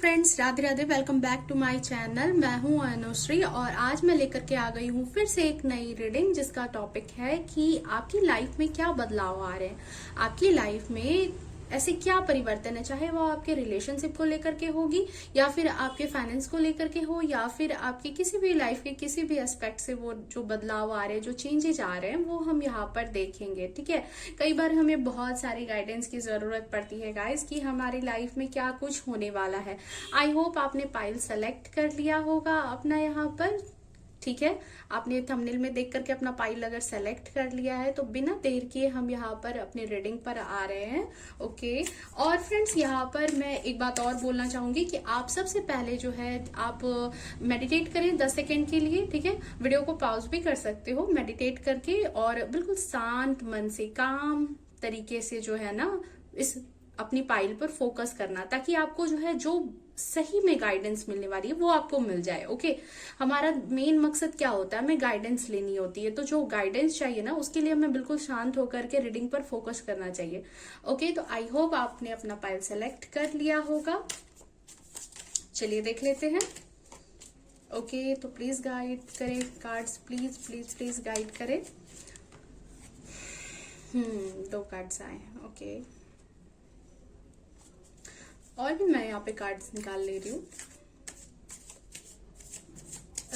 Friends, Radhe Radhe. Welcome back to my channel. मैं हूं अनुश्री और आज मैं लेकर के आ गई हूं फिर से एक नई रीडिंग जिसका टॉपिक है कि आपकी लाइफ में क्या बदलाव आ रहे हैं, आपकी लाइफ में ऐसे क्या परिवर्तन है, चाहे वो आपके रिलेशनशिप को लेकर के होगी या फिर आपके फाइनेंस को लेकर के हो या फिर आपके किसी भी लाइफ के किसी भी एस्पेक्ट से वो जो बदलाव आ रहे हैं, जो चेंजेस आ रहे हैं, वो हम यहाँ पर देखेंगे। ठीक है, कई बार हमें बहुत सारी गाइडेंस की जरूरत पड़ती है गाइस कि हमारी लाइफ में क्या कुछ होने वाला है। आई होप आपने पाइल सेलेक्ट कर लिया होगा अपना यहाँ पर। ठीक है, आपने थंबनेल में देख करके अपना पाइल अगर सेलेक्ट कर लिया है तो बिना देर किए हम यहाँ पर अपने रीडिंग पर आ रहे हैं। ओके, और फ्रेंड्स यहाँ पर मैं एक बात और बोलना चाहूंगी कि आप सबसे पहले जो है आप मेडिटेट करें 10 सेकेंड के लिए। ठीक है, वीडियो को पॉज भी कर सकते हो मेडिटेट करके और बिल्कुल शांत मन से काम तरीके से जो है ना इस अपनी पाइल पर फोकस करना, ताकि आपको जो है जो सही में गाइडेंस मिलने वाली है वो आपको मिल जाए। ओके, हमारा मेन मकसद क्या होता है, हमें गाइडेंस लेनी होती है, तो जो गाइडेंस चाहिए ना उसके लिए हमें बिल्कुल शांत होकर के रीडिंग पर फोकस करना चाहिए। ओके, तो आई होप आपने अपना पाइल सेलेक्ट कर लिया होगा। चलिए देख लेते हैं। ओके, तो प्लीज गाइड करें cards, please please please guide करें। 2 कार्ड्स आए हैं। ओके, और भी मैं यहाँ पे कार्ड्स निकाल ले रही हूँ।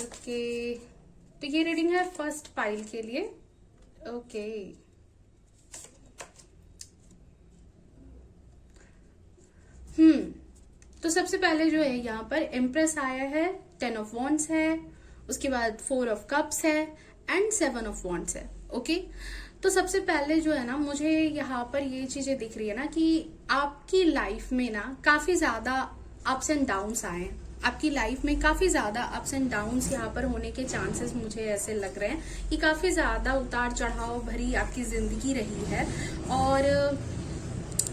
ओके, तो ये रीडिंग है फर्स्ट पाइल के लिए। ओके, तो सबसे पहले जो है यहाँ पर एम्प्रेस आया है, 10 ऑफ वॉन्ड्स है, उसके बाद 4 ऑफ कप्स है एंड 7 ऑफ वॉन्ड्स है। ओके, तो सबसे पहले जो है ना मुझे यहाँ पर ये चीजें दिख रही है ना कि आपकी लाइफ में ना काफी ज्यादा अप्स एंड डाउन्स आए हैं। आपकी लाइफ में काफी ज्यादा अप्स एंड डाउन्स यहाँ पर होने के चांसेस मुझे ऐसे लग रहे हैं कि काफी ज्यादा उतार चढ़ाव भरी आपकी जिंदगी रही है और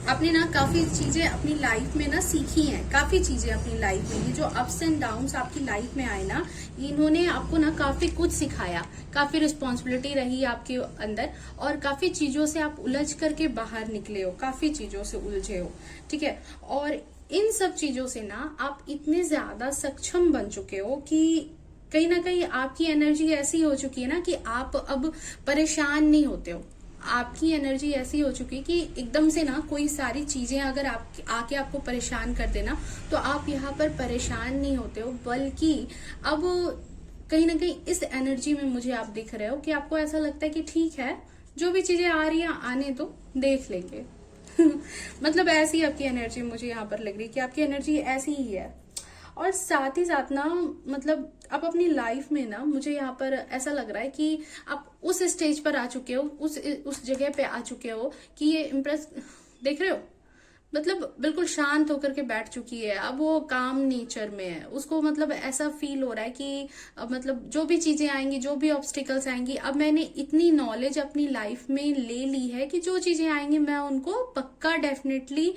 आपने ना काफी चीजें अपनी लाइफ में ना सीखी हैं। काफी चीजें अपनी लाइफ में, ये जो अप्स एंड डाउन्स आपकी लाइफ में आए ना, इन्होंने आपको ना काफी कुछ सिखाया, काफी रिस्पॉन्सिबिलिटी रही आपके अंदर और काफी चीजों से आप उलझ करके बाहर निकले हो, काफी चीजों से उलझे हो। ठीक है, और इन सब चीजों से ना आप इतने ज्यादा सक्षम बन चुके हो कि कहीं ना कहीं आपकी एनर्जी ऐसी हो चुकी है ना कि आप अब परेशान नहीं होते हो। आपकी एनर्जी ऐसी हो चुकी है कि एकदम से ना कोई सारी चीजें अगर आप आके आपको परेशान कर देना तो आप यहाँ पर परेशान नहीं होते हो, बल्कि अब कहीं ना कहीं इस एनर्जी में मुझे आप दिख रहे हो कि आपको ऐसा लगता है कि ठीक है, जो भी चीजें आ रही हैं आने दो, देख लेंगे। मतलब ऐसी आपकी एनर्जी मुझे यहाँ पर लग रही है कि आपकी एनर्जी ऐसी ही है। और साथ ही साथ ना मतलब आप अपनी लाइफ में ना मुझे यहाँ पर ऐसा लग रहा है कि आप उस स्टेज पर आ चुके हो, उस जगह पे आ चुके हो कि ये इम्प्रेस देख रहे हो, मतलब बिल्कुल शांत होकर के बैठ चुकी है। अब वो काम नेचर में है, उसको मतलब ऐसा फील हो रहा है कि मतलब जो भी चीजें आएंगी, जो भी ऑब्स्टिकल्स आएंगी, अब मैंने इतनी नॉलेज अपनी लाइफ में ले ली है कि जो चीजें आएंगी मैं उनको पक्का डेफिनेटली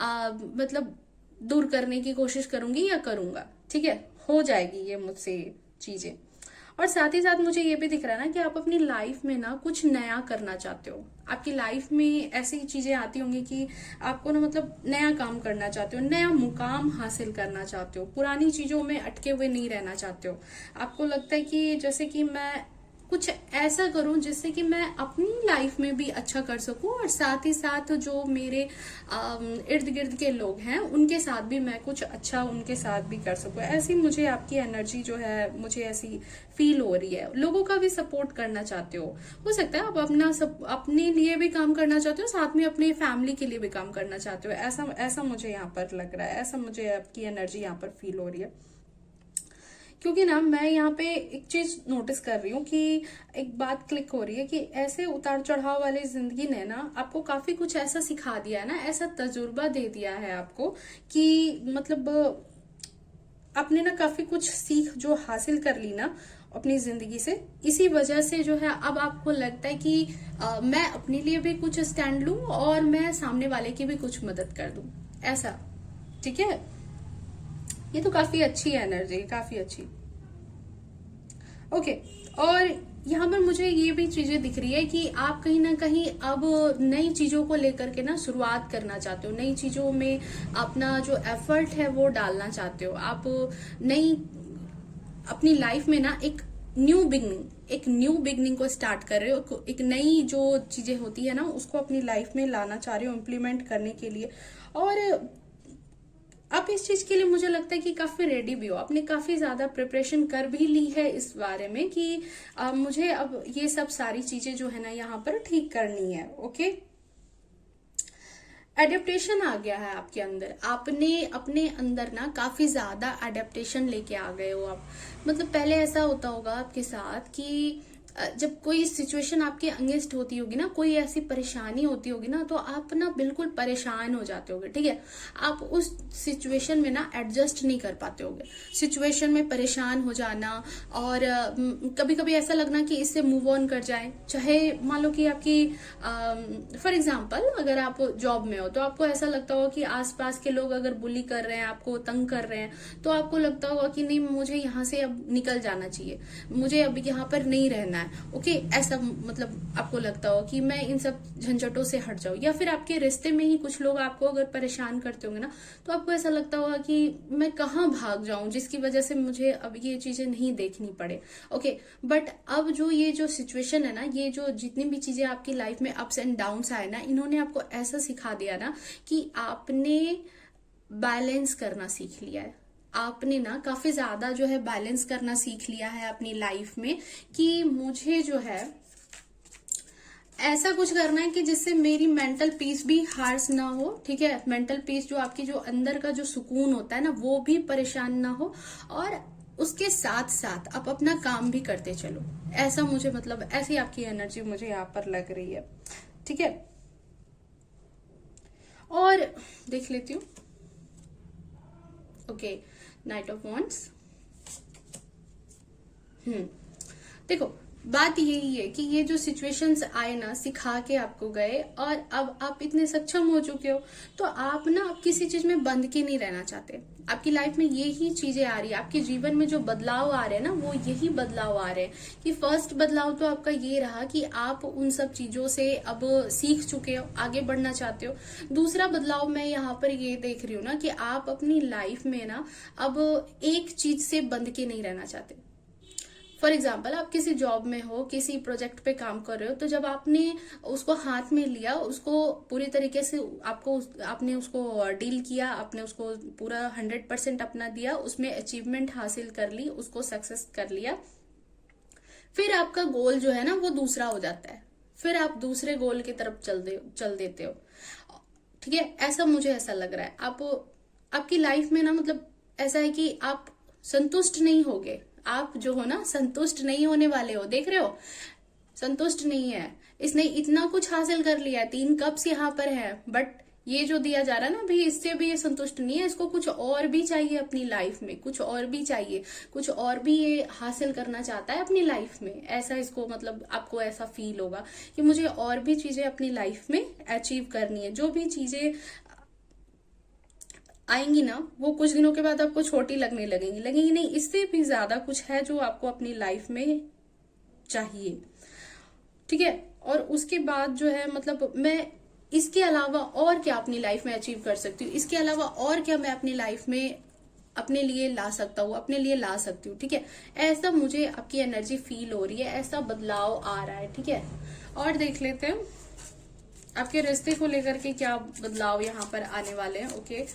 मतलब दूर करने की कोशिश करूंगी या करूंगा। ठीक है, हो जाएगी ये मुझसे चीजें। और साथ ही साथ मुझे ये भी दिख रहा है ना कि आप अपनी लाइफ में ना कुछ नया करना चाहते हो। आपकी लाइफ में ऐसी चीजें आती होंगी कि आपको ना मतलब नया काम करना चाहते हो, नया मुकाम हासिल करना चाहते हो, पुरानी चीजों में अटके हुए नहीं रहना चाहते हो। आपको लगता है कि जैसे कि मैं कुछ ऐसा करूं जिससे कि मैं अपनी लाइफ में भी अच्छा कर सकूं और साथ ही साथ जो मेरे इर्द गिर्द के लोग हैं उनके साथ भी मैं कुछ अच्छा उनके साथ भी कर सकूं। ऐसी मुझे आपकी एनर्जी जो है मुझे ऐसी फील हो रही है। लोगों का भी सपोर्ट करना चाहते हो सकता है आप अपने लिए भी काम करना चाहते हो, साथ में अपनी फैमिली के लिए भी काम करना चाहते हो। ऐसा मुझे यहाँ पर लग रहा है, ऐसा मुझे आपकी एनर्जी यहाँ पर फील हो रही है। क्योंकि ना मैं यहाँ पे एक चीज नोटिस कर रही हूँ कि एक बात क्लिक हो रही है कि ऐसे उतार चढ़ाव वाली जिंदगी ने ना आपको काफी कुछ ऐसा सिखा दिया है ना, ऐसा तजुर्बा दे दिया है आपको कि मतलब आपने ना काफी कुछ सीख जो हासिल कर ली ना अपनी जिंदगी से। इसी वजह से जो है अब आपको लगता है कि मैं अपने लिए भी कुछ स्टैंड लूं और मैं सामने वाले की भी कुछ मदद कर दूं, ऐसा। ठीक है, ये तो काफी अच्छी है एनर्जी, काफी अच्छी। ओके, और यहाँ पर मुझे ये भी चीजें दिख रही है कि आप कहीं ना कहीं अब नई चीजों को लेकर के ना शुरुआत करना चाहते हो, नई चीजों में अपना जो एफर्ट है वो डालना चाहते हो। आप नई अपनी लाइफ में ना एक न्यू बिगनिंग को स्टार्ट कर रहे हो, एक नई जो चीजें होती है ना उसको अपनी लाइफ में लाना चाह रहे हो इम्प्लीमेंट करने के लिए। और आप इस चीज के लिए मुझे लगता है कि काफी रेडी भी हो, आपने काफी ज्यादा प्रिपरेशन कर भी ली है इस बारे में कि मुझे अब ये सब सारी चीजें जो है ना यहाँ पर ठीक करनी है। ओके, एडेप्टेशन आ गया है आपके अंदर, आपने अपने अंदर ना काफी ज्यादा एडेप्टेशन लेके आ गए हो आप। मतलब पहले ऐसा होता होगा आपके साथ कि जब कोई सिचुएशन आपके अगेंस्ट होती होगी ना, कोई ऐसी परेशानी होती होगी ना, तो आप ना बिल्कुल परेशान हो जाते होगे, ठीक है। आप उस सिचुएशन में ना एडजस्ट नहीं कर पाते होगे, सिचुएशन में परेशान हो जाना, और कभी कभी ऐसा लगना कि इससे मूव ऑन कर जाए। चाहे मान लो कि आपकी फॉर एग्जाम्पल अगर आप जॉब में हो तो आपको ऐसा लगता होगा कि आसपास के लोग अगर बुली कर रहे हैं, आपको तंग कर रहे हैं, तो आपको लगता होगा कि नहीं, मुझे यहाँ से अब निकल जाना चाहिए, मुझे अब यहाँ पर नहीं रहना है। ओके, ऐसा मतलब आपको लगता हो कि मैं इन सब झंझटों से हट जाऊं। या फिर आपके रिश्ते में ही कुछ लोग आपको अगर परेशान करते होंगे ना, तो आपको ऐसा लगता होगा कि मैं कहाँ भाग जाऊं जिसकी वजह से मुझे अब ये चीजें नहीं देखनी पड़े। ओके, बट अब जो ये जो सिचुएशन है ना, ये जो जितनी भी चीजें आपकी लाइफ में अप्स एंड डाउन्स आए ना, इन्होंने आपको ऐसा सिखा दिया ना कि आपने बैलेंस करना सीख लिया है। आपने ना काफी ज्यादा जो है बैलेंस करना सीख लिया है अपनी लाइफ में कि मुझे जो है ऐसा कुछ करना है कि जिससे मेरी मेंटल पीस भी हार्स ना हो, ठीक है। मेंटल पीस जो आपकी जो अंदर का जो सुकून होता है ना, वो भी परेशान ना हो, और उसके साथ साथ आप अपना काम भी करते चलो। ऐसा मुझे मतलब ऐसी आपकी एनर्जी मुझे यहाँ पर लग रही है, ठीक है। और देख लेती हूँ। Okay, night of wands. देखो, बात यही है कि ये जो सिचुएशंस आए ना, सिखा के आपको गए, और अब आप इतने सक्षम हो चुके हो, तो आप ना अब किसी चीज में बंध के नहीं रहना चाहते। आपकी लाइफ में यही चीजें आ रही है, आपके जीवन में जो बदलाव आ रहे हैं ना, वो यही बदलाव आ रहे हैं कि फर्स्ट बदलाव तो आपका ये रहा कि आप उन सब चीजों से अब सीख चुके हो, आगे बढ़ना चाहते हो। दूसरा बदलाव मैं यहाँ पर ये देख रही हूँ ना कि आप अपनी लाइफ में ना अब एक चीज से बंध के नहीं रहना चाहते। फॉर एग्जाम्पल, आप किसी जॉब में हो, किसी प्रोजेक्ट पे काम कर रहे हो, तो जब आपने उसको हाथ में लिया, उसको पूरी तरीके से आपने उसको डील किया, आपने उसको पूरा 100% अपना दिया, उसमें अचीवमेंट हासिल कर ली, उसको सक्सेस कर लिया, फिर आपका गोल जो है ना वो दूसरा हो जाता है, फिर आप दूसरे गोल की तरफ चल देते हो, ठीक है। ऐसा मुझे ऐसा लग रहा है आपकी लाइफ में ना, मतलब ऐसा है कि आप संतुष्ट नहीं होगे। आप जो हो ना, संतुष्ट नहीं होने वाले हो, देख रहे हो, संतुष्ट नहीं है। इसने इतना कुछ हासिल कर लिया है, 3 कप्स यहाँ पर है, बट ये जो दिया जा रहा है ना भी, इससे भी ये संतुष्ट नहीं है, इसको कुछ और भी चाहिए अपनी लाइफ में, कुछ और भी चाहिए, कुछ और भी ये हासिल करना चाहता है अपनी लाइफ में। ऐसा इसको मतलब आपको ऐसा फील होगा कि मुझे और भी चीजें अपनी लाइफ में अचीव करनी है। जो भी चीजें आएंगी ना, वो कुछ दिनों के बाद आपको छोटी लगने लगेंगी नहीं, इससे भी ज्यादा कुछ है जो आपको अपनी लाइफ में चाहिए, ठीक है। और उसके बाद जो है मतलब मैं इसके अलावा और क्या अपनी लाइफ में अचीव कर सकती हूँ, इसके अलावा और क्या मैं अपनी लाइफ में अपने लिए ला सकता हूँ, अपने लिए ला सकती हूँ, ठीक है। ऐसा मुझे आपकी एनर्जी फील हो रही है, ऐसा बदलाव आ रहा है, ठीक है। और देख लेते हैं आपके रिश्ते को लेकर के क्या बदलाव यहाँ पर आने वाले हैं। ओके,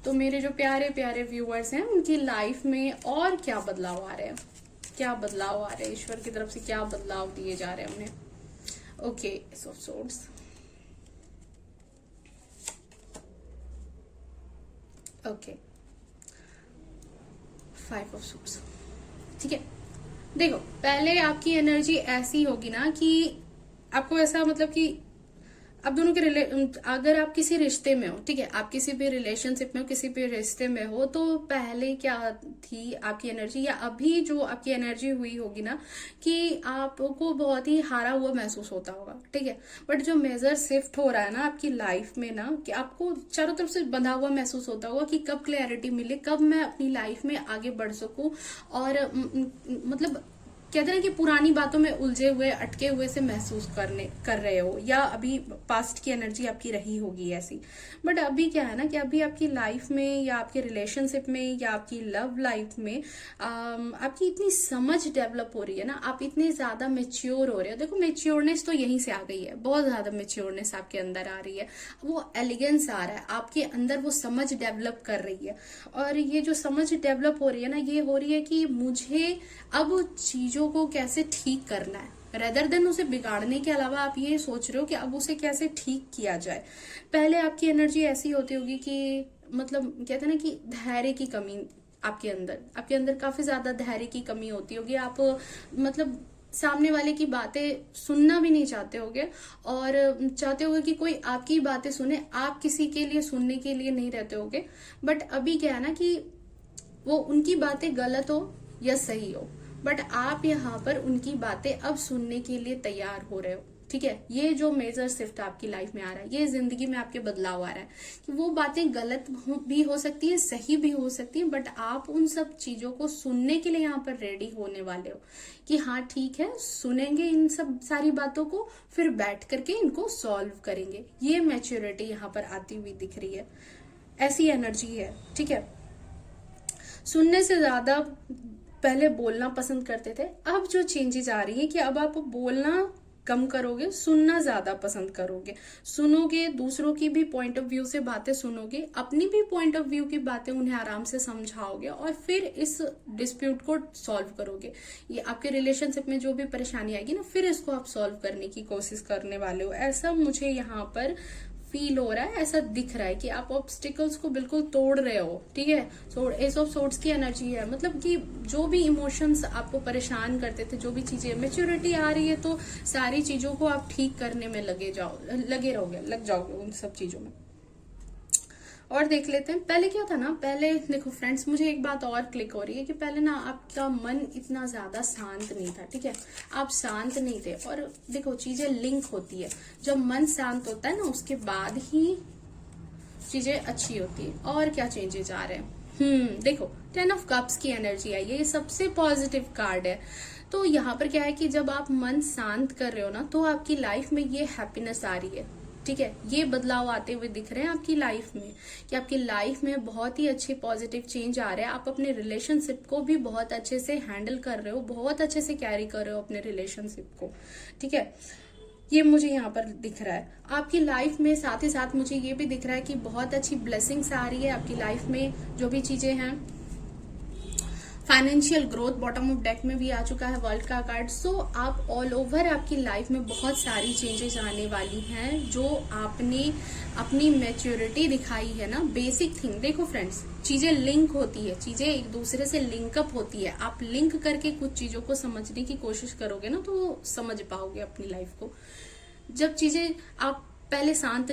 तो मेरे जो प्यारे प्यारे व्यूअर्स हैं, उनकी लाइफ में और क्या बदलाव आ रहे हैं, क्या बदलाव आ रहे हैं, ईश्वर की तरफ से क्या बदलाव दिए जा रहे हैं उन्हें। Okay, S of swords, okay, 5 of swords, ठीक है। देखो, पहले आपकी एनर्जी ऐसी होगी ना कि आपको ऐसा मतलब कि आप दोनों के अगर आप किसी रिश्ते में हो, ठीक है, आप किसी भी रिलेशनशिप में हो, किसी भी रिश्ते में हो, तो पहले क्या थी आपकी एनर्जी, या अभी जो आपकी एनर्जी हुई होगी ना कि आपको बहुत ही हारा हुआ महसूस होता होगा, ठीक है। बट जो मेजर शिफ्ट हो रहा है ना आपकी लाइफ में ना, कि आपको चारों तरफ से बंधा हुआ महसूस होता होगा कि कब क्लैरिटी मिले, कब मैं अपनी लाइफ में आगे बढ़ सकूं, और मतलब कहते हैं ना कि पुरानी बातों में उलझे हुए, अटके हुए से महसूस कर रहे हो, या अभी पास्ट की एनर्जी आपकी रही होगी ऐसी। बट अभी क्या है ना कि अभी आपकी लाइफ में या आपके रिलेशनशिप में या आपकी लव लाइफ में आपकी इतनी समझ डेवलप हो रही है ना, आप इतने ज्यादा मेच्योर हो रहे हो। देखो मेच्योरनेस तो यहीं से आ गई है, बहुत ज्यादा मेच्योरनेस आपके अंदर आ रही है, वो एलिगेंस आ रहा है आपके अंदर, वो समझ डेवलप कर रही है। और ये जो समझ डेवलप हो रही है ना, ये हो रही है कि मुझे अब चीजों को कैसे ठीक करना है, रेदर देन उसे बिगाड़ने के अलावा आप ये सोच रहे हो कि अब उसे कैसे ठीक किया जाए। पहले आपकी एनर्जी ऐसी होती होगी कि मतलब कहते हैं ना कि धैर्य की कमी आपके अंदर काफी ज्यादा धैर्य की कमी होती होगी। आप मतलब सामने वाले की बातें सुनना भी नहीं चाहते होगे, और चाहते होगे कि कोई आपकी बातें सुने, आप किसी के लिए सुनने के लिए नहीं रहते होगे। बट अभी क्या है ना कि वो उनकी बातें गलत हो या सही हो, बट आप यहाँ पर उनकी बातें अब सुनने के लिए तैयार हो रहे हो। ठीक है, ये जो मेजर शिफ्ट आपकी लाइफ में आ रहा है, ये जिंदगी में आपके बदलाव आ रहा है कि वो बातें गलत भी हो सकती है, सही भी हो सकती है, बट आप उन सब चीजों को सुनने के लिए यहाँ पर रेडी होने वाले हो कि हाँ ठीक है, सुनेंगे इन सब सारी बातों को, फिर बैठ करके इनको सॉल्व करेंगे। ये मैच्योरिटी यहाँ पर आती हुई दिख रही है, ऐसी एनर्जी है। ठीक है, सुनने से ज्यादा पहले बोलना पसंद करते थे, अब जो चेंजेस आ रही है कि अब आप बोलना कम करोगे, सुनना ज्यादा पसंद करोगे। सुनोगे, दूसरों की भी पॉइंट ऑफ व्यू से बातें सुनोगे, अपनी भी पॉइंट ऑफ व्यू की बातें उन्हें आराम से समझाओगे, और फिर इस डिस्प्यूट को सॉल्व करोगे। ये आपके रिलेशनशिप में जो भी परेशानी आएगी ना, फिर इसको आप सॉल्व करने की कोशिश करने वाले हो। ऐसा मुझे यहाँ पर फील हो रहा है, ऐसा दिख रहा है कि आप ऑब्स्टिकल्स को बिल्कुल तोड़ रहे हो। ठीक है, एस ऑफ सोर्ड्स की एनर्जी है, मतलब कि जो भी इमोशंस आपको परेशान करते थे, जो भी चीजें, मैच्योरिटी आ रही है तो सारी चीजों को आप ठीक करने में लग जाओगे उन सब चीजों में। और देख लेते हैं पहले क्या था ना। पहले देखो फ्रेंड्स, मुझे एक बात और क्लिक हो रही है कि पहले ना आपका मन इतना ज्यादा शांत नहीं था। ठीक है, आप शांत नहीं थे, और देखो चीजें लिंक होती है, जब मन शांत होता है ना उसके बाद ही चीजें अच्छी होती है। और क्या चेंजेस आ रहे हैं, देखो 10 ऑफ कप्स की एनर्जी आई है, ये सबसे पॉजिटिव कार्ड है। तो यहाँ पर क्या है कि जब आप मन शांत कर रहे हो ना, तो आपकी लाइफ में ये हैप्पीनेस आ रही है। ठीक है, ये बदलाव आते हुए दिख रहे हैं आपकी लाइफ में, कि आपकी लाइफ में बहुत ही अच्छे पॉजिटिव चेंज आ रहे हैं। आप अपने रिलेशनशिप को भी बहुत अच्छे से हैंडल कर रहे हो, बहुत अच्छे से कैरी कर रहे हो अपने रिलेशनशिप को। ठीक है, ये मुझे यहाँ पर दिख रहा है आपकी लाइफ में। साथ ही साथ मुझे ये भी दिख रहा है कि बहुत अच्छी ब्लेसिंग्स आ रही है आपकी लाइफ में, जो भी चीजें हैं। Financial growth bottom of deck में भी आ चुका है, वर्ल्ड का कार्ड। सो आप ऑल ओवर आपकी लाइफ में बहुत सारी चेंजेस आने वाली हैं, जो आपने अपनी मैच्योरिटी दिखाई है ना। बेसिक थिंग देखो फ्रेंड्स, चीजें लिंक होती है, चीजें एक दूसरे से लिंकअप होती है। आप लिंक करके कुछ चीजों को समझने की कोशिश करोगे ना, तो समझ पाओगे अपनी लाइफ को। जब चीजें आप पहले शांत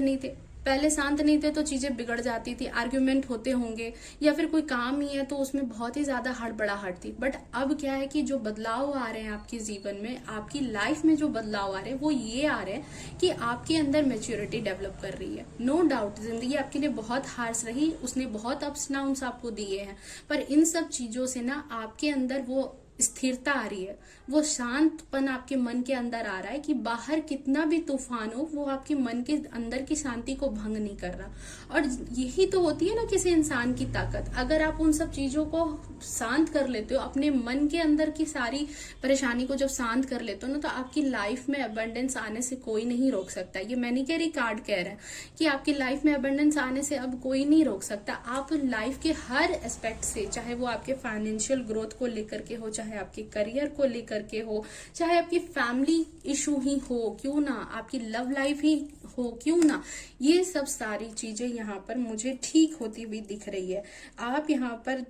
नहीं थे तो चीजें बिगड़ जाती थी, आर्ग्यूमेंट होते होंगे, या फिर कोई काम ही है तो उसमें बहुत ही ज्यादा हड़बड़ाहट थी। बट अब क्या है कि जो बदलाव आ रहे हैं आपके जीवन में, आपकी लाइफ में जो बदलाव आ रहे हैं, वो ये आ रहे हैं कि आपके अंदर मैच्योरिटी डेवलप कर रही है। नो डाउट जिंदगी आपके लिए बहुत हार्श रही, उसने बहुत अप्स डाउन्स आपको दिए हैं, पर इन सब चीजों से ना आपके अंदर वो स्थिरता आ रही है, वो शांतपन आपके मन के अंदर आ रहा है कि बाहर कितना भी तूफान हो, वो आपके मन के अंदर की शांति को भंग नहीं कर रहा। और यही तो होती है ना किसी इंसान की ताकत। अगर आप उन सब चीजों को शांत कर लेते हो, अपने मन के अंदर की सारी परेशानी को जब शांत कर लेते हो ना, तो आपकी लाइफ में अबंडेंस आने से कोई नहीं रोक सकता। ये मैनिकेरी कार्ड कह रहा है कि आपकी लाइफ में अबंडेंस आने से अब कोई नहीं रोक सकता। आप लाइफ के हर एस्पेक्ट से, चाहे वो आपके फाइनेंशियल ग्रोथ को लेकर के हो, चाहे आपके करियर को लेकर के हो, चाहे आपकी फैमिली इशू ही हो क्यों ना, आपकी लव लाइफ ही हो क्यों ना, ये सब सारी चीजें यहाँ पर मुझे ठीक होती हुई दिख रही है। आप यहाँ पर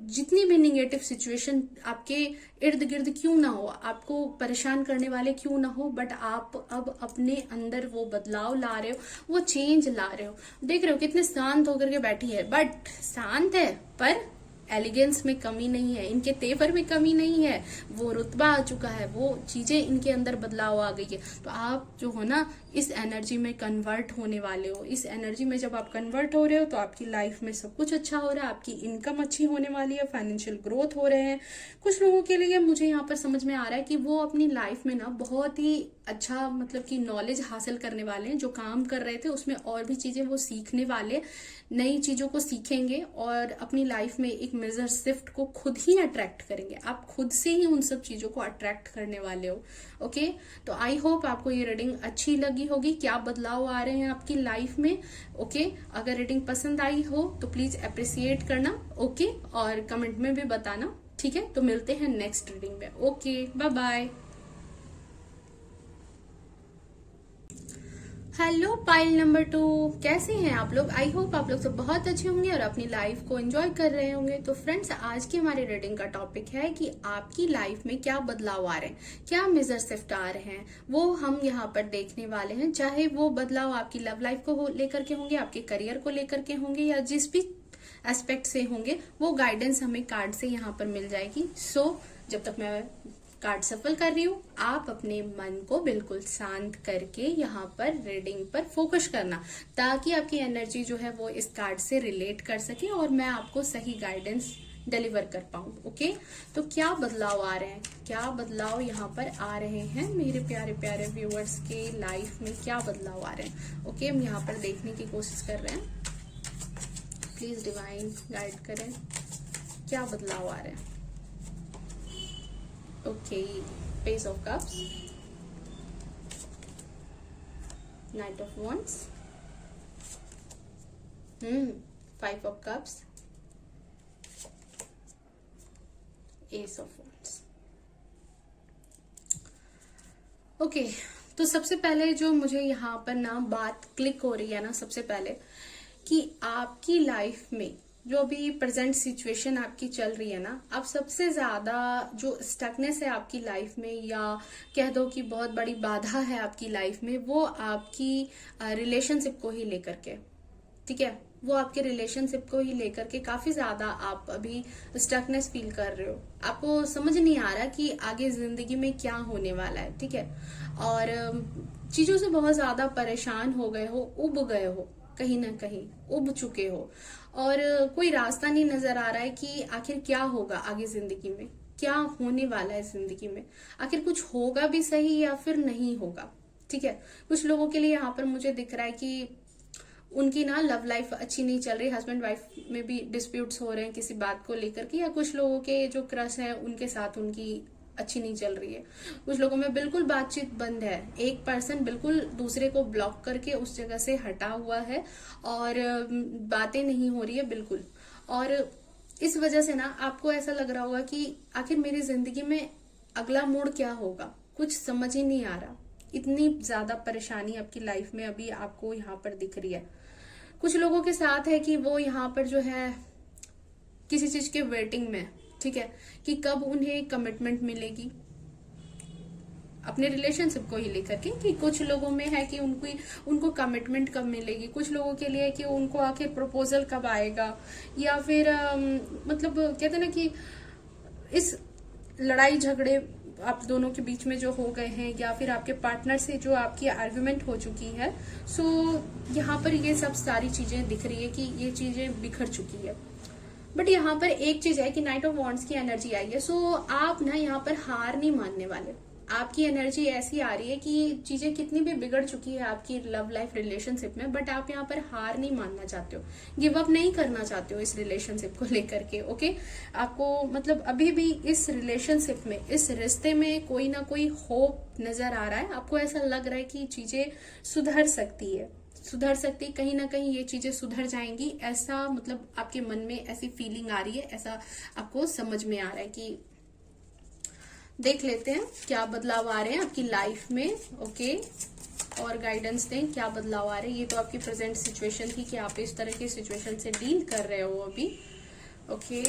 जितनी भी निगेटिव सिचुएशन आपके इर्द गिर्द क्यों ना हो, आपको परेशान करने वाले क्यों ना हो, बट आप अब अपने अंदर वो बदलाव ला रहे हो, वो चेंज ला रहे हो। देख रहे हो कितने शांत होकर के बैठी है, बट शांत है पर एलिगेंस में कमी नहीं है, इनके तेवर में कमी नहीं है, वो रुतबा आ चुका है, वो चीजें इनके अंदर बदलाव आ गई है। तो आप जो हो ना इस एनर्जी में कन्वर्ट होने वाले हो। इस एनर्जी में जब आप कन्वर्ट हो रहे हो तो आपकी लाइफ में सब कुछ अच्छा हो रहा है, आपकी इनकम अच्छी होने वाली है, फाइनेंशियल ग्रोथ हो रहे हैं। कुछ लोगों के लिए मुझे यहाँ पर समझ में आ रहा है कि वो अपनी लाइफ में ना बहुत ही अच्छा मतलब कि नॉलेज हासिल करने वाले हैं। जो काम कर रहे थे उसमें और भी चीजें वो सीखने वाले, नई चीजों को सीखेंगे और अपनी लाइफ में एक मेजर शिफ्ट को खुद ही अट्रैक्ट करेंगे। आप खुद से ही उन सब चीजों को अट्रैक्ट करने वाले हो। ओके, तो आई होप आपको ये रीडिंग अच्छी लगी होगी, क्या बदलाव आ रहे हैं आपकी लाइफ में। ओके, अगर रीडिंग पसंद आई हो तो प्लीज अप्रिसिएट करना। ओके, और कमेंट में भी बताना। ठीक है, तो मिलते हैं नेक्स्ट रीडिंग में। Okay, bye bye. Hello pile number 2, कैसे हैं आप लोग? आई होप आप लोग सब बहुत अच्छे होंगे और अपनी लाइफ को एंजॉय कर रहे होंगे। तो फ्रेंड्स, आज की हमारी रीडिंग का टॉपिक है कि आपकी लाइफ में क्या बदलाव आ रहे हैं, क्या मेजर शिफ्ट आ रहे हैं, वो हम यहाँ पर देखने वाले हैं। चाहे वो बदलाव आपकी लव लाइफ को लेकर के होंगे, आपके करियर को लेकर के होंगे, या जिस भी एस्पेक्ट से होंगे, वो गाइडेंस हमें कार्ड से यहाँ पर मिल जाएगी। सो जब तक मैं कार्ड सफल कर रही हूँ, आप अपने मन को बिल्कुल शांत करके यहाँ पर रीडिंग पर फोकस करना, ताकि आपकी एनर्जी जो है वो इस कार्ड से रिलेट कर सके और मैं आपको सही गाइडेंस डिलीवर कर पाऊँ। ओके, तो क्या बदलाव आ रहे हैं, क्या बदलाव यहाँ पर आ रहे हैं मेरे प्यारे प्यारे व्यूअर्स के लाइफ में, क्या बदलाव आ रहे हैं। ओके, हम यहाँ पर देखने की कोशिश कर रहे हैं। प्लीज डिवाइन गाइड करें, क्या बदलाव आ रहे हैं। Okay, page of cups, night of wands, 5 of cups, S of wands. Okay, तो सबसे पहले जो मुझे यहाँ पर ना बात क्लिक हो रही है ना, सबसे पहले कि आपकी लाइफ में जो अभी प्रेजेंट सिचुएशन आपकी चल रही है ना, अब सबसे ज्यादा जो स्टकनेस है आपकी लाइफ में, या कह दो कि बहुत बड़ी बाधा है आपकी लाइफ में, वो आपकी रिलेशनशिप को ही लेकर के। ठीक है, वो आपके रिलेशनशिप को ही लेकर के काफी ज्यादा आप अभी स्टकनेस फील कर रहे हो। आपको समझ नहीं आ रहा कि आगे जिंदगी में क्या होने वाला है। ठीक है, और चीजों से बहुत ज्यादा परेशान हो गए हो, उब गए हो, कहीं ना कहीं उब चुके हो, और कोई रास्ता नहीं नजर आ रहा है कि आखिर क्या होगा आगे जिंदगी में, क्या होने वाला है जिंदगी में, आखिर कुछ होगा भी सही या फिर नहीं होगा। ठीक है, कुछ लोगों के लिए यहाँ पर मुझे दिख रहा है कि उनकी ना लव लाइफ अच्छी नहीं चल रही, हस्बैंड वाइफ में भी डिस्प्यूट्स हो रहे हैं किसी बात को लेकर के, या कुछ लोगों के जो क्रश है उनके साथ उनकी अच्छी नहीं चल रही है। कुछ लोगों में बिल्कुल बातचीत बंद है, एक पर्सन बिल्कुल दूसरे को ब्लॉक करके उस जगह से हटा हुआ है और बातें नहीं हो रही है बिल्कुल। और इस वजह से ना आपको ऐसा लग रहा होगा कि आखिर मेरी जिंदगी में अगला मोड़ क्या होगा, कुछ समझ ही नहीं आ रहा। इतनी ज्यादा परेशानी आपकी लाइफ में अभी आपको यहाँ पर दिख रही है। कुछ लोगों के साथ है कि वो यहाँ पर जो है किसी चीज के वेटिंग में, ठीक है, कि कब उन्हें कमिटमेंट मिलेगी अपने रिलेशनशिप को ही लेकर के, कि कुछ लोगों में है कि उनको कमिटमेंट कब मिलेगी, कुछ लोगों के लिए कि उनको आखिर प्रपोजल कब आएगा, या फिर मतलब कहते हैं ना कि इस लड़ाई झगड़े आप दोनों के बीच में जो हो गए हैं, या फिर आपके पार्टनर से जो आपकी आर्ग्यूमेंट हो चुकी है। सो यहाँ पर ये सब सारी चीजें दिख रही है कि ये चीजें बिखर चुकी है। बट यहाँ पर एक चीज है कि नाइट ऑफ वॉन्ड्स की एनर्जी आई है। सो आप ना यहाँ पर हार नहीं मानने वाले। आपकी एनर्जी ऐसी आ रही है कि चीजें कितनी भी बिगड़ चुकी है आपकी लव लाइफ रिलेशनशिप में, बट आप यहाँ पर हार नहीं मानना चाहते हो, गिव अप नहीं करना चाहते हो इस रिलेशनशिप को लेकर के। ओके, आपको मतलब अभी भी इस रिलेशनशिप में, इस रिश्ते में कोई ना कोई होप नजर आ रहा है। आपको ऐसा लग रहा है कि चीजें सुधर सकती है, कहीं ना कहीं ये चीजें सुधर जाएंगी, ऐसा मतलब आपके मन में ऐसी फीलिंग आ रही है, ऐसा आपको समझ में आ रहा है। कि देख लेते हैं क्या बदलाव आ रहे हैं आपकी लाइफ में। ओके, और गाइडेंस दें क्या बदलाव आ रहे हैं। ये तो आपकी प्रेजेंट सिचुएशन थी कि आप इस तरह की सिचुएशन से डील कर रहे हो अभी। ओके,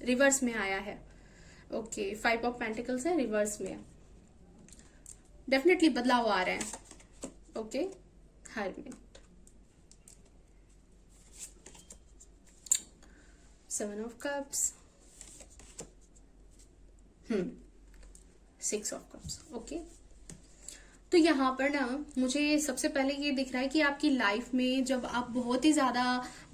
रिवर्स में आया है। ओके, 5 ऑफ पेंटिकल्स है, रिवर्स में। डेफिनेटली बदलाव आ रहे हैं। Okay, hermit, 7 of cups, 6 of cups. Okay, तो यहाँ पर ना मुझे सबसे पहले ये दिख रहा है कि आपकी लाइफ में जब आप बहुत ही ज्यादा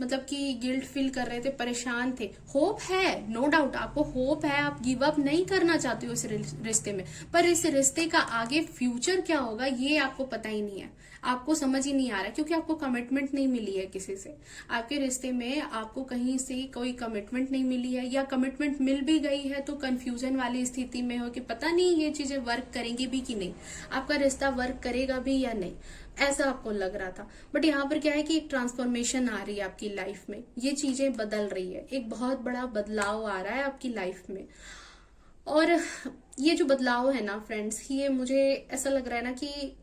मतलब कि गिल्ट फील कर रहे थे, परेशान थे, होप है, नो डाउट आपको होप है, आप गिव अप नहीं करना चाहते हो इस रिश्ते में, पर इस रिश्ते का आगे फ्यूचर क्या होगा ये आपको पता ही नहीं है, आपको समझ ही नहीं आ रहा, क्योंकि आपको कमिटमेंट नहीं मिली है किसी से। आपके रिश्ते में आपको कहीं से कोई कमिटमेंट नहीं मिली है, या कमिटमेंट मिल भी गई है तो कंफ्यूजन वाली स्थिति में हो कि पता नहीं ये चीजें वर्क करेंगी भी कि नहीं, आपका रिश्ता वर्क करेगा भी या नहीं, ऐसा आपको लग रहा था। बट यहाँ पर क्या है कि एक ट्रांसफॉर्मेशन आ रही है आपकी लाइफ में, ये चीजें बदल रही है, एक बहुत बड़ा बदलाव आ रहा है आपकी लाइफ में। और ये जो बदलाव है ना फ्रेंड्स, ये मुझे ऐसा लग रहा है ना कि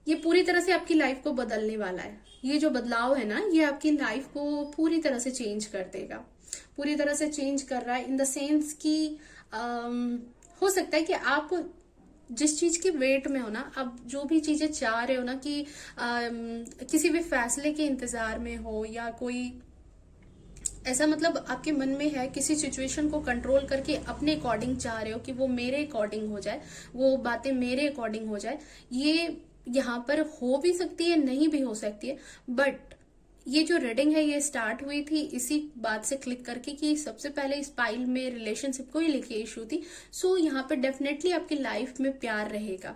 ये पूरी तरह से आपकी लाइफ को बदलने वाला है। ये जो बदलाव है ना, ये आपकी लाइफ को पूरी तरह से चेंज कर देगा, पूरी तरह से चेंज कर रहा है इन द सेंस कि हो सकता है कि आप जिस चीज के वेट में हो ना, अब जो भी चीजें चाह रहे हो ना, कि किसी भी फैसले के इंतजार में हो, या कोई ऐसा मतलब आपके मन में है किसी सिचुएशन को कंट्रोल करके अपने अकॉर्डिंग चाह रहे हो कि वो मेरे अकॉर्डिंग हो जाए, वो बातें मेरे अकॉर्डिंग हो जाए, ये यहाँ पर हो भी सकती है, नहीं भी हो सकती है। बट ये जो रीडिंग है ये स्टार्ट हुई थी इसी बात से क्लिक करके कि सबसे पहले इस पाइल में रिलेशनशिप को ही लेके इशू थी। सो यहाँ पे डेफिनेटली आपकी लाइफ में प्यार रहेगा,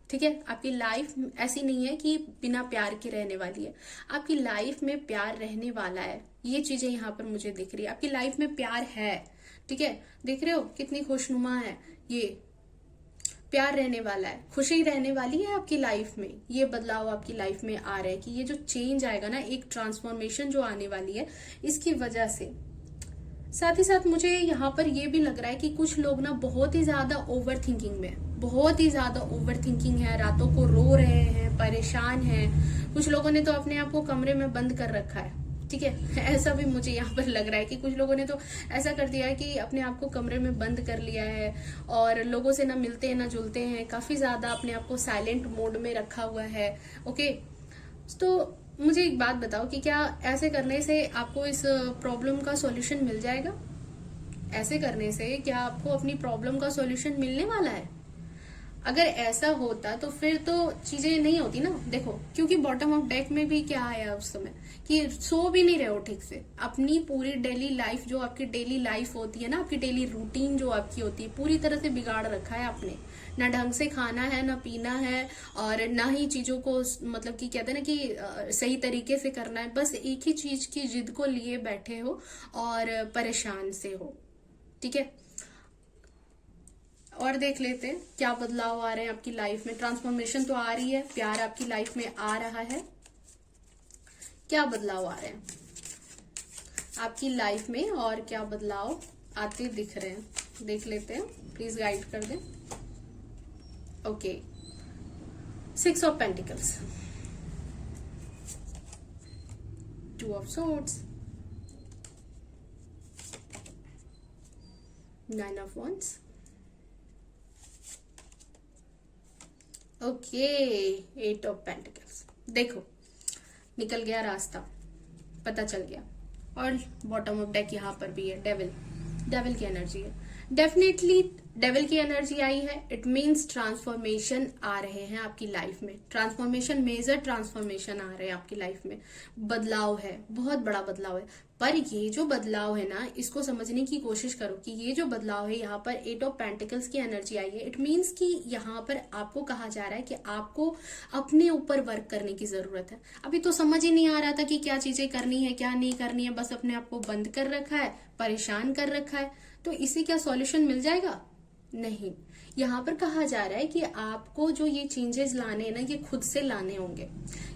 ठीक है। आपकी लाइफ ऐसी नहीं है कि बिना प्यार के रहने वाली है, आपकी लाइफ में प्यार रहने वाला है। ये चीजें यहाँ पर मुझे दिख रही है, आपकी लाइफ में प्यार है, ठीक है। देख रहे हो कितनी खुशनुमा है, ये प्यार रहने वाला है, खुशी रहने वाली है आपकी लाइफ में। ये बदलाव आपकी लाइफ में आ रहा है कि ये जो चेंज आएगा ना, एक ट्रांसफॉर्मेशन जो आने वाली है इसकी वजह से। साथ ही साथ मुझे यहाँ पर ये भी लग रहा है कि कुछ लोग ना बहुत ही ज्यादा ओवर थिंकिंग में, बहुत ही ज्यादा ओवर थिंकिंग है, रातों को रो रहे हैं, परेशान हैं। कुछ लोगों ने तो अपने आप को कमरे में बंद कर रखा है, ठीक है। ऐसा भी मुझे यहाँ पर लग रहा है कि कुछ लोगों ने तो ऐसा कर दिया है कि अपने आप को कमरे में बंद कर लिया है, और लोगों से ना मिलते हैं ना जुलते हैं, काफी ज्यादा अपने आप को साइलेंट मोड में रखा हुआ है। ओके, तो मुझे एक बात बताओ कि क्या ऐसे करने से आपको इस प्रॉब्लम का सॉल्यूशन मिल जाएगा? ऐसे करने से क्या आपको अपनी प्रॉब्लम का सॉल्यूशन मिलने वाला है? अगर ऐसा होता तो फिर तो चीजें नहीं होती ना। देखो, क्योंकि बॉटम ऑफ डेक में भी क्या आया उस समय कि सो भी नहीं रहे हो ठीक से, अपनी पूरी डेली लाइफ, जो आपकी डेली लाइफ होती है ना, आपकी डेली रूटीन जो आपकी होती है, पूरी तरह से बिगाड़ रखा है आपने। ना ढंग से खाना है, ना पीना है, और ना ही चीजों को मतलब कि कहते हैं ना कि सही तरीके से करना है। बस एक ही चीज की जिद को लिए बैठे हो और परेशान से हो, ठीक है। और देख लेते हैं क्या बदलाव आ रहे हैं आपकी लाइफ में। ट्रांसफॉर्मेशन तो आ रही है, प्यार आपकी लाइफ में आ रहा है, क्या बदलाव आ रहे हैं आपकी लाइफ में, और क्या बदलाव आते दिख रहे हैं, देख लेते हैं। प्लीज गाइड कर दें। Okay, 6 of pentacles, 2 of swords, 9 of wands, okay, 8 of pentacles. देखो, निकल गया रास्ता, पता चल गया। और बॉटम ऑफ डेक यहाँ पर भी है, डेविल की एनर्जी है। डेफिनेटली डेविल की एनर्जी आई है, इट मीन्स ट्रांसफॉर्मेशन आ रहे हैं आपकी लाइफ में। ट्रांसफॉर्मेशन, मेजर ट्रांसफॉर्मेशन आ रहे हैं आपकी लाइफ में। बदलाव है, बहुत बड़ा बदलाव है। पर ये जो बदलाव है ना, इसको समझने की कोशिश करो कि ये जो बदलाव है, यहाँ पर 8 ऑफ पेंटिकल्स की एनर्जी आई है। इट मीन्स कि यहाँ पर आपको कहा जा रहा है कि आपको अपने ऊपर वर्क करने की जरूरत है। अभी तो समझ ही नहीं आ रहा था कि क्या चीजें करनी है, क्या नहीं करनी है, बस अपने आप को बंद कर रखा है, परेशान कर रखा है। तो इसी क्या सॉल्यूशन मिल जाएगा? नहीं। यहाँ पर कहा जा रहा है कि आपको जो ये चेंजेस लाने हैं ना, ये खुद से लाने होंगे।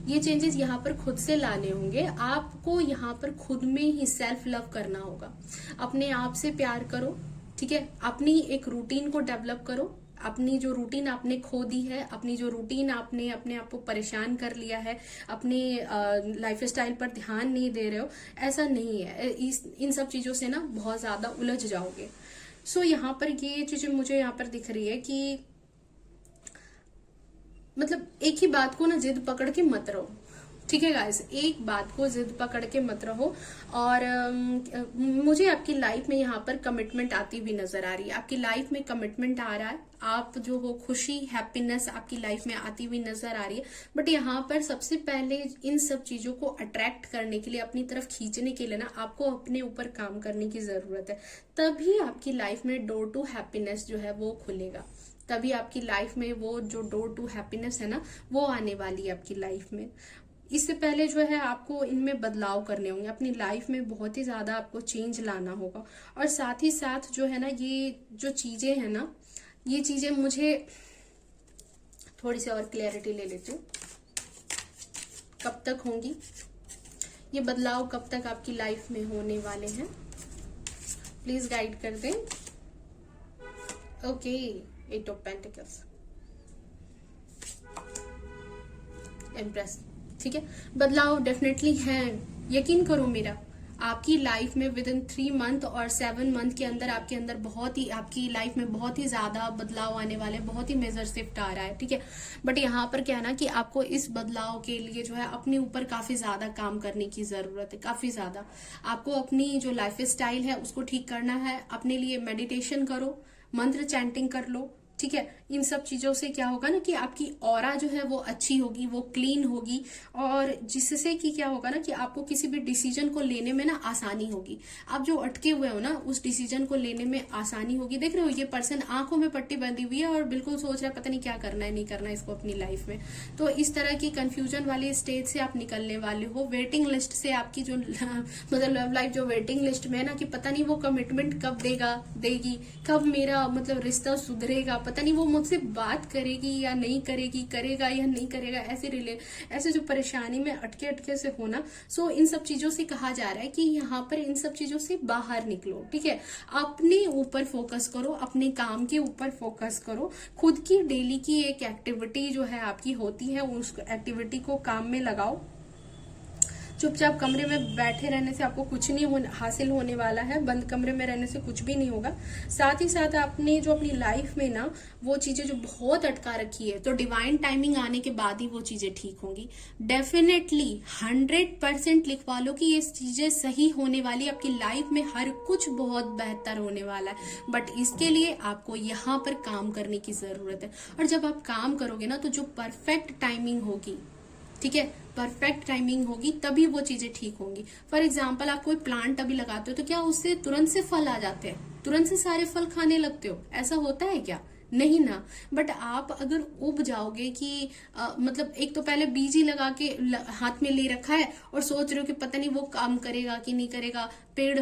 ये चेंजेस यहाँ पर खुद से लाने होंगे। आपको यहाँ पर खुद में ही सेल्फ लव करना होगा। अपने आप से प्यार करो, ठीक है। अपनी एक रूटीन को डेवलप करो। अपनी जो रूटीन आपने खो दी है, अपनी जो रूटीन आपने अपने आप को परेशान कर लिया है, अपने लाइफ स्टाइल पर ध्यान नहीं दे रहे हो, ऐसा नहीं है। इन सब चीजों से ना बहुत ज्यादा उलझ जाओगे। सो यहाँ पर ये चीजें मुझे यहाँ पर दिख रही है कि मतलब एक ही बात को ना जिद पकड़ के मत रहो। ठीक है गाइस, एक बात को जिद पकड़ के मत रहो। और मुझे आपकी लाइफ में यहाँ पर कमिटमेंट आती हुई नजर आ रही है, आपकी लाइफ में कमिटमेंट आ रहा है, आप जो हो खुशी हैप्पीनेस आपकी लाइफ में आती हुई नजर आ रही है। बट यहाँ पर सबसे पहले इन सब चीजों को अट्रैक्ट करने के लिए, अपनी तरफ खींचने के लिए ना, आपको अपने ऊपर काम करने की जरूरत है। तभी आपकी लाइफ में डोर टू हैप्पीनेस जो है वो खुलेगा, तभी आपकी लाइफ में वो जो डोर टू हैप्पीनेस है ना वो आने वाली है आपकी लाइफ में। इससे पहले जो है आपको इनमें बदलाव करने होंगे, अपनी लाइफ में बहुत ही ज्यादा आपको चेंज लाना होगा। और साथ ही साथ जो है ना, ये जो चीजें हैं ना, ये चीजें मुझे थोड़ी सी और क्लैरिटी ले लेती हूँ, कब तक होंगी ये बदलाव, कब तक आपकी लाइफ में होने वाले हैं, प्लीज गाइड कर दें। ओके, 8 ऑफ पेंटिकल्स, इम्प्रेस, ठीक है। बदलाव डेफिनेटली हैं, यकीन करो मेरा, आपकी लाइफ में विद इन 3 मंथ और 7 मंथ के अंदर आपके अंदर बहुत ही, आपकी लाइफ में बहुत ही ज्यादा बदलाव आने वाले, बहुत ही मेजर शिफ्ट आ रहा है, ठीक है। बट यहाँ पर क्या है ना कि आपको इस बदलाव के लिए जो है अपने ऊपर काफी ज्यादा काम करने की जरूरत है, काफी ज्यादा। आपको अपनी जो लाइफ स्टाइल है उसको ठीक करना है, अपने लिए मेडिटेशन करो, मंत्र चैंटिंग कर लो, ठीक है। इन सब चीजों से क्या होगा ना कि आपकी ऑरा जो है वो अच्छी होगी, वो क्लीन होगी, और जिससे कि क्या होगा ना कि आपको किसी भी डिसीजन को लेने में ना आसानी होगी। आप जो अटके हुए हो ना, उस डिसीजन को लेने में आसानी होगी। देख रहे हो, ये पर्सन आंखों में पट्टी बंधी हुई है और बिल्कुल सोच रहा है पता नहीं क्या करना है, नहीं करना है इसको अपनी लाइफ में। तो इस तरह की कंफ्यूजन वाली स्टेज से आप निकलने वाले हो। वेटिंग लिस्ट से आपकी जो मतलब लव लाइफ जो वेटिंग लिस्ट में है ना, कि पता नहीं वो कमिटमेंट कब देगी, कब मेरा मतलब रिश्ता सुधरेगा, पता नहीं वो मुझसे बात करेगी या नहीं करेगी, करेगा या नहीं करेगा, ऐसे जो परेशानी में अटके से होना। सो इन सब चीजों से कहा जा रहा है कि यहाँ पर इन सब चीजों से बाहर निकलो, ठीक है। अपने ऊपर फोकस करो, अपने काम के ऊपर फोकस करो, खुद की डेली की एक एक्टिविटी जो है आपकी होती है, उस एक्टिविटी को काम में लगाओ। चुपचाप कमरे में बैठे रहने से आपको कुछ नहीं हासिल होने वाला है, बंद कमरे में रहने से कुछ भी नहीं होगा। साथ ही साथ आपने जो अपनी लाइफ में ना वो चीजें जो बहुत अटका रखी है, तो डिवाइन टाइमिंग आने के बाद ही वो चीजें ठीक होंगी। डेफिनेटली 100% लिखवा लो कि ये चीजें सही होने वाली, आपकी लाइफ में हर कुछ बहुत बेहतर होने वाला है। बट इसके लिए आपको यहाँ पर काम करने की जरूरत है, और जब आप काम करोगे ना तो जो परफेक्ट टाइमिंग होगी, ठीक है, परफेक्ट टाइमिंग होगी, तभी वो चीजें ठीक होंगी। फॉर एग्जाम्पल, आप कोई प्लांट अभी लगाते हो तो क्या उससे तुरंत से फल आ जाते हैं, तुरंत से सारे फल खाने लगते हो? ऐसा होता है क्या? नहीं ना। बट आप अगर उब जाओगे कि मतलब एक तो पहले बीज ही लगा के हाथ में ले रखा है और सोच रहे हो कि पता नहीं वो काम करेगा कि नहीं करेगा, पेड़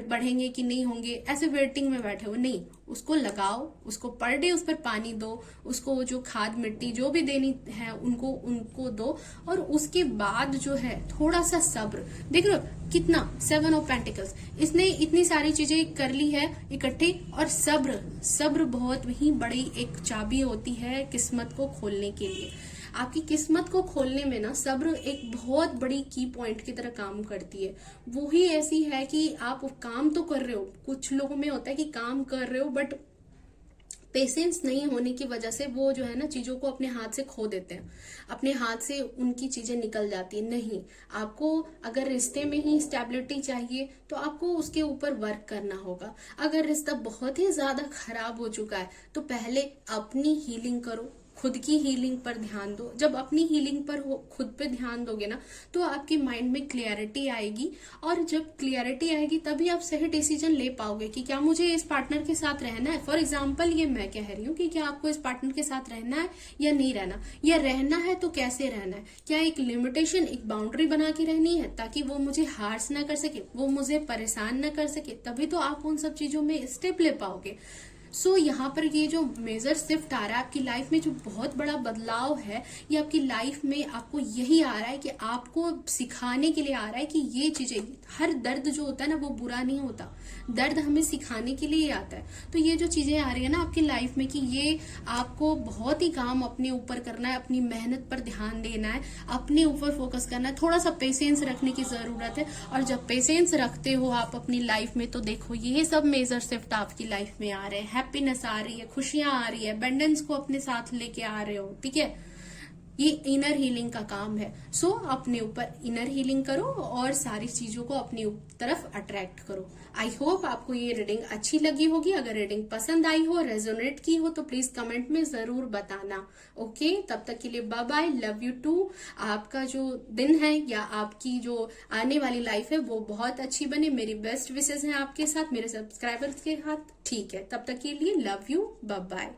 बढ़ेंगे कि नहीं होंगे, ऐसे वेटिंग में बैठे हो, नहीं, उसको लगाओ, उसको पर डे उस पर पानी दो, उसको जो खाद मिट्टी जो भी देनी है उनको दो, और उसके बाद जो है थोड़ा सा सब्र। देख रहे हो कितना 7 ऑफ पेंटिकल्स, इसने इतनी सारी चीजें कर ली है इकट्ठी, और सब्र बहुत ही बड़ी एक चाबी होती है किस्मत को खोलने के लिए। आपकी किस्मत को खोलने में ना सब्र एक बहुत बड़ी की पॉइंट की तरह काम करती है। वो ही ऐसी है कि आप काम तो कर रहे हो, कुछ लोगों में होता है कि काम कर रहे हो बट पेशेंस नहीं होने की वजह से वो जो है ना चीजों को अपने हाथ से खो देते हैं, अपने हाथ से उनकी चीजें निकल जाती है। नहीं, आपको अगर रिश्ते में ही स्टेबिलिटी चाहिए तो आपको उसके ऊपर वर्क करना होगा। अगर रिश्ता बहुत ही ज्यादा खराब हो चुका है तो पहले अपनी हीलिंग करो, खुद की हीलिंग पर ध्यान दो। जब अपनी हीलिंग पर खुद पे ध्यान दोगे ना तो आपके माइंड में क्लियरिटी आएगी, और जब क्लियरिटी आएगी तभी आप सही डिसीजन ले पाओगे कि क्या मुझे इस पार्टनर के साथ रहना है। फॉर एग्जाम्पल, ये मैं कह रही हूँ कि क्या आपको इस पार्टनर के साथ रहना है या नहीं रहना, या रहना है तो कैसे रहना है, क्या एक लिमिटेशन, एक बाउंड्री बना के रहनी है ताकि वो मुझे हार्श ना कर सके, वो मुझे परेशान ना कर सके, तभी तो आप उन सब चीजों में स्टेप ले पाओगे। सो यहाँ पर ये जो मेजर शिफ्ट आ रहा है आपकी लाइफ में, जो बहुत बड़ा बदलाव है, ये आपकी लाइफ में आपको यही आ रहा है कि आपको सिखाने के लिए आ रहा है कि ये चीजें, हर दर्द जो होता है ना वो बुरा नहीं होता, दर्द हमें सिखाने के लिए आता है। तो ये जो चीजें आ रही है ना आपकी लाइफ में कि ये आपको बहुत ही काम अपने ऊपर करना है, अपनी मेहनत पर ध्यान देना है, अपने ऊपर फोकस करना है, थोड़ा सा पेशेंस रखने की जरूरत है। और जब पेशेंस रखते हो आप अपनी लाइफ में तो देखो ये सब मेजर शिफ्ट आपकी लाइफ में आ रहे हैं, हैप्पीनेस आ रही है, खुशियां आ रही है, अबंडेंस को अपने साथ लेके आ रहे हो, ठीक है। ये इनर हीलिंग का काम है। सो अपने ऊपर इनर हीलिंग करो और सारी चीजों को अपनी तरफ अट्रैक्ट करो। आई होप आपको ये रीडिंग अच्छी लगी होगी। अगर रीडिंग पसंद आई हो, रेजोनेट की हो, तो प्लीज कमेंट में जरूर बताना। ओके, तब तक के लिए bye bye, love you too. आपका जो दिन है या आपकी जो आने वाली लाइफ है वो बहुत अच्छी बने। मेरी बेस्ट विशेष हैं आपके साथ, मेरे सब्सक्राइबर्स के साथ। ठीक है, तब तक के लिए लव यू, बाय बाय।